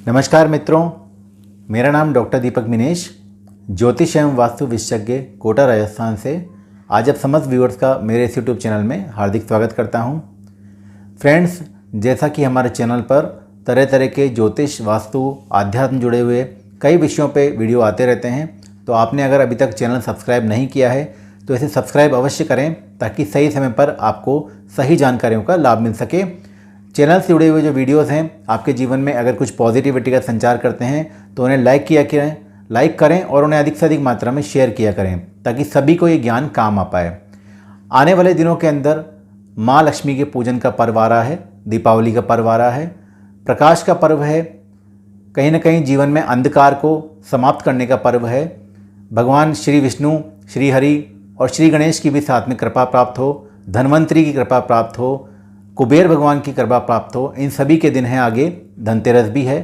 नमस्कार मित्रों, मेरा नाम डॉक्टर दीपक मिनेश, ज्योतिष एवं वास्तु विशेषज्ञ, कोटा राजस्थान से आज आप समस्त व्यूअर्स का मेरे इस यूट्यूब चैनल में हार्दिक स्वागत करता हूं। फ्रेंड्स, जैसा कि हमारे चैनल पर तरह तरह के ज्योतिष, वास्तु, आध्यात्म जुड़े हुए कई विषयों पे वीडियो आते रहते हैं, तो आपने अगर अभी तक चैनल सब्सक्राइब नहीं किया है तो इसे सब्सक्राइब अवश्य करें ताकि सही समय पर आपको सही जानकारियों का लाभ मिल सके। चैनल से जुड़े हुए जो वीडियोस हैं आपके जीवन में अगर कुछ पॉजिटिविटी का संचार करते हैं तो उन्हें लाइक करें और उन्हें अधिक से अधिक मात्रा में शेयर किया करें ताकि सभी को ये ज्ञान काम आ पाए। आने वाले दिनों के अंदर माँ लक्ष्मी के पूजन का पर्व आ रहा है, दीपावली का पर्व आ रहा है, प्रकाश का पर्व है, कहीं ना कहीं जीवन में अंधकार को समाप्त करने का पर्व है। भगवान श्री विष्णु, श्री हरि और श्री गणेश की भी साथ में कृपा प्राप्त हो, धन्वंतरी की कृपा प्राप्त हो, कुबेर भगवान की कृपा प्राप्त हो, इन सभी के दिन हैं। आगे धनतेरस भी है।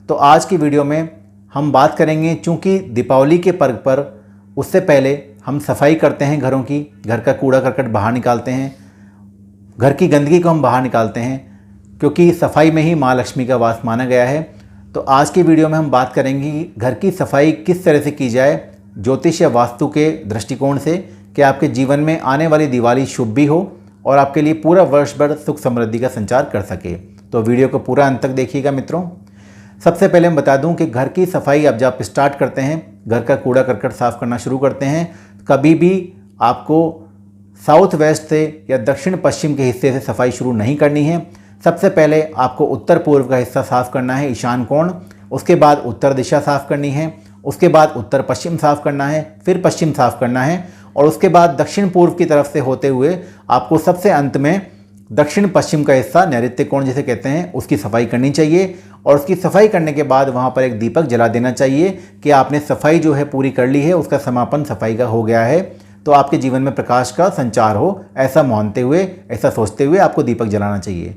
तो आज की वीडियो में हम बात करेंगे, चूँकि दीपावली के पर्व पर उससे पहले हम सफाई करते हैं घरों की, घर का कूड़ा करकट बाहर निकालते हैं, घर की गंदगी को हम बाहर निकालते हैं, क्योंकि सफाई में ही माँ लक्ष्मी का वास माना गया है। तो आज की वीडियो में हम बात करेंगे कि घर की सफाई किस तरह से की जाए ज्योतिष या वास्तु के दृष्टिकोण से, कि आपके जीवन में आने वाली दिवाली शुभ भी हो और आपके लिए पूरा वर्ष भर सुख समृद्धि का संचार कर सके। तो वीडियो को पूरा अंत तक देखिएगा मित्रों। सबसे पहले हम बता दूं कि घर की सफाई अब जब आप स्टार्ट करते हैं, घर का कूड़ा करकट साफ़ करना शुरू करते हैं, कभी भी आपको साउथ वेस्ट से या दक्षिण पश्चिम के हिस्से से सफाई शुरू नहीं करनी है। सबसे पहले आपको उत्तर पूर्व का हिस्सा साफ़ करना है, ईशान कोण, उसके बाद उत्तर दिशा साफ़ करनी है, उसके बाद उत्तर पश्चिम साफ़ करना है, फिर पश्चिम साफ़ करना है और उसके बाद दक्षिण पूर्व की तरफ से होते हुए आपको सबसे अंत में दक्षिण पश्चिम का हिस्सा, नैऋत्य कोण जिसे कहते हैं, उसकी सफाई करनी चाहिए। और उसकी सफाई करने के बाद वहाँ पर एक दीपक जला देना चाहिए कि आपने सफाई जो है पूरी कर ली है, उसका समापन सफाई का हो गया है। तो आपके जीवन में प्रकाश का संचार हो, ऐसा मानते हुए, ऐसा सोचते हुए आपको दीपक जलाना चाहिए।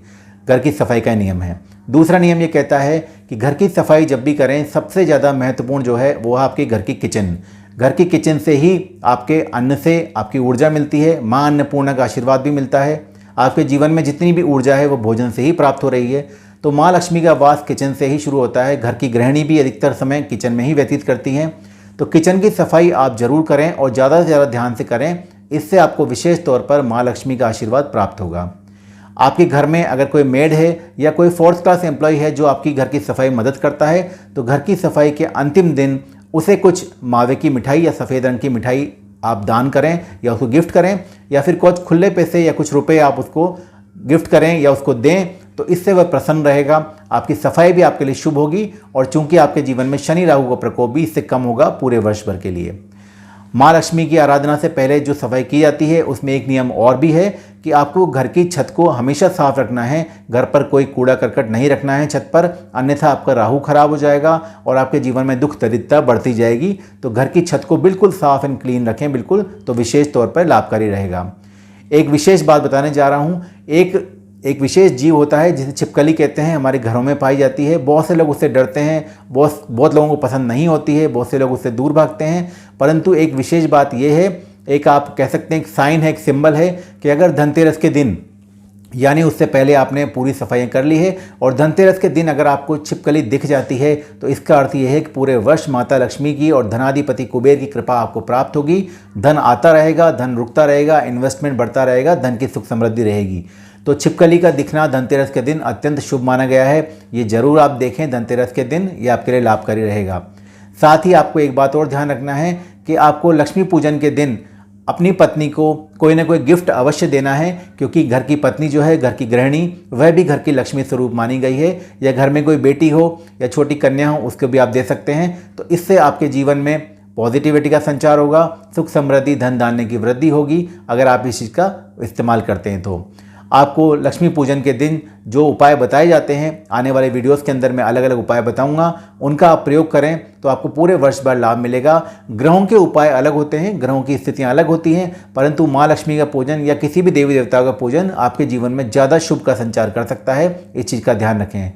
घर की सफाई का नियम है। दूसरा नियम ये कहता है कि घर की सफाई जब भी करें, सबसे ज़्यादा महत्वपूर्ण जो है वो है आपके घर की किचन। घर की किचन से ही आपके अन्न से आपकी ऊर्जा मिलती है, माँ अन्नपूर्णा का आशीर्वाद भी मिलता है। आपके जीवन में जितनी भी ऊर्जा है वो भोजन से ही प्राप्त हो रही है। तो माँ लक्ष्मी का वास किचन से ही शुरू होता है। घर की गृहिणी भी अधिकतर समय किचन में ही व्यतीत करती हैं। तो किचन की सफाई आप जरूर करें और ज़्यादा से ज़्यादा ध्यान से करें, इससे आपको विशेष तौर पर माँ लक्ष्मी का आशीर्वाद प्राप्त होगा। आपके घर में अगर कोई मेड है या कोई फोर्थ क्लास एम्प्लॉय है जो आपकी घर की सफाई मदद करता है, तो घर की सफाई के अंतिम दिन उसे कुछ मावे की मिठाई या सफ़ेद रंग की मिठाई आप दान करें या उसको गिफ्ट करें, या फिर कुछ खुले पैसे या कुछ रुपए आप उसको गिफ्ट करें या उसको दें। तो इससे वह प्रसन्न रहेगा, आपकी सफाई भी आपके लिए शुभ होगी और चूंकि आपके जीवन में शनि राहु का प्रकोप भी इससे कम होगा पूरे वर्ष भर के लिए। माँ लक्ष्मी की आराधना से पहले जो सफाई की जाती है उसमें एक नियम और भी है कि आपको घर की छत को हमेशा साफ रखना है। घर पर कोई कूड़ा करकट नहीं रखना है छत पर, अन्यथा आपका राहु खराब हो जाएगा और आपके जीवन में दुख दरिद्रता बढ़ती जाएगी। तो घर की छत को बिल्कुल साफ एंड क्लीन रखें, बिल्कुल, तो विशेष तौर पर लाभकारी रहेगा। एक विशेष बात बताने जा रहा हूँ। एक विशेष जीव होता है जिसे छिपकली कहते हैं, हमारे घरों में पाई जाती है। बहुत से लोग उससे डरते हैं, बहुत लोगों को पसंद नहीं होती है, बहुत से लोग उससे दूर भागते हैं। परंतु एक विशेष बात यह है, एक आप कह सकते हैं एक साइन है, एक सिंबल है कि अगर धनतेरस के दिन, यानी उससे पहले आपने पूरी सफाइयाँ कर ली है और धनतेरस के दिन अगर आपको छिपकली दिख जाती है, तो इसका अर्थ यह है कि पूरे वर्ष माता लक्ष्मी की और धनाधिपति कुबेर की कृपा आपको प्राप्त होगी। धन आता रहेगा, धन रुकता रहेगा, इन्वेस्टमेंट बढ़ता रहेगा, धन की सुख समृद्धि रहेगी। तो छिपकली का दिखना धनतेरस के दिन अत्यंत शुभ माना गया है। ये जरूर आप देखें धनतेरस के दिन, ये आपके लिए लाभकारी रहेगा। साथ ही आपको एक बात और ध्यान रखना है कि आपको लक्ष्मी पूजन के दिन अपनी पत्नी को कोई ना कोई गिफ्ट अवश्य देना है, क्योंकि घर की पत्नी जो है, घर की गृहिणी, वह भी घर की लक्ष्मी स्वरूप मानी गई है। या घर में कोई बेटी हो या छोटी कन्या हो, उसको भी आप दे सकते हैं। तो इससे आपके जीवन में पॉजिटिविटी का संचार होगा, सुख समृद्धि, धन धान्य की वृद्धि होगी अगर आप इस चीज़ का इस्तेमाल करते हैं। तो आपको लक्ष्मी पूजन के दिन जो उपाय बताए जाते हैं, आने वाले वीडियोस के अंदर मैं अलग अलग उपाय बताऊंगा, उनका आप प्रयोग करें तो आपको पूरे वर्ष भर लाभ मिलेगा। ग्रहों के उपाय अलग होते हैं, ग्रहों की स्थितियां अलग होती हैं, परंतु माँ लक्ष्मी का पूजन या किसी भी देवी देवता का पूजन आपके जीवन में ज़्यादा शुभ का संचार कर सकता है। इस चीज़ का ध्यान रखें।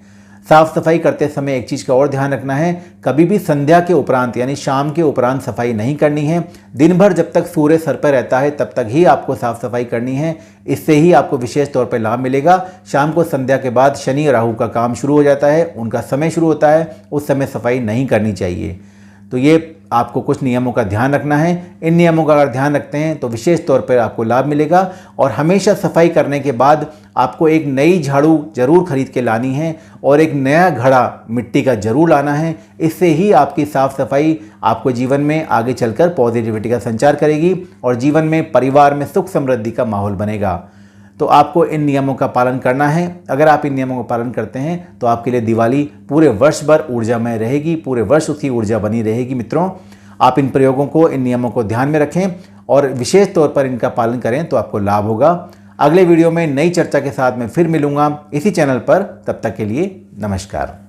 साफ सफाई करते समय एक चीज़ का और ध्यान रखना है, कभी भी संध्या के उपरांत यानी शाम के उपरांत सफाई नहीं करनी है। दिन भर जब तक सूर्य सर पर रहता है तब तक ही आपको साफ सफाई करनी है। इससे ही आपको विशेष तौर पर लाभ मिलेगा। शाम को संध्या के बाद शनि राहु का काम शुरू हो जाता है, उनका समय शुरू होता है, उस समय सफाई नहीं करनी चाहिए। तो ये आपको कुछ नियमों का ध्यान रखना है। इन नियमों का अगर ध्यान रखते हैं तो विशेष तौर पर आपको लाभ मिलेगा। और हमेशा सफाई करने के बाद आपको एक नई झाड़ू जरूर खरीद के लानी है और एक नया घड़ा मिट्टी का जरूर लाना है। इससे ही आपकी साफ सफाई आपको जीवन में आगे चलकर पॉजिटिविटी का संचार करेगी और जीवन में परिवार में सुख समृद्धि का माहौल बनेगा। तो आपको इन नियमों का पालन करना है। अगर आप इन नियमों का पालन करते हैं तो आपके लिए दिवाली पूरे वर्ष भर ऊर्जामय रहेगी, पूरे वर्ष उसकी ऊर्जा बनी रहेगी। मित्रों, आप इन प्रयोगों को, इन नियमों को ध्यान में रखें और विशेष तौर पर इनका पालन करें तो आपको लाभ होगा। अगले वीडियो में नई चर्चा के साथ मैं फिर मिलूंगा इसी चैनल पर। तब तक के लिए नमस्कार।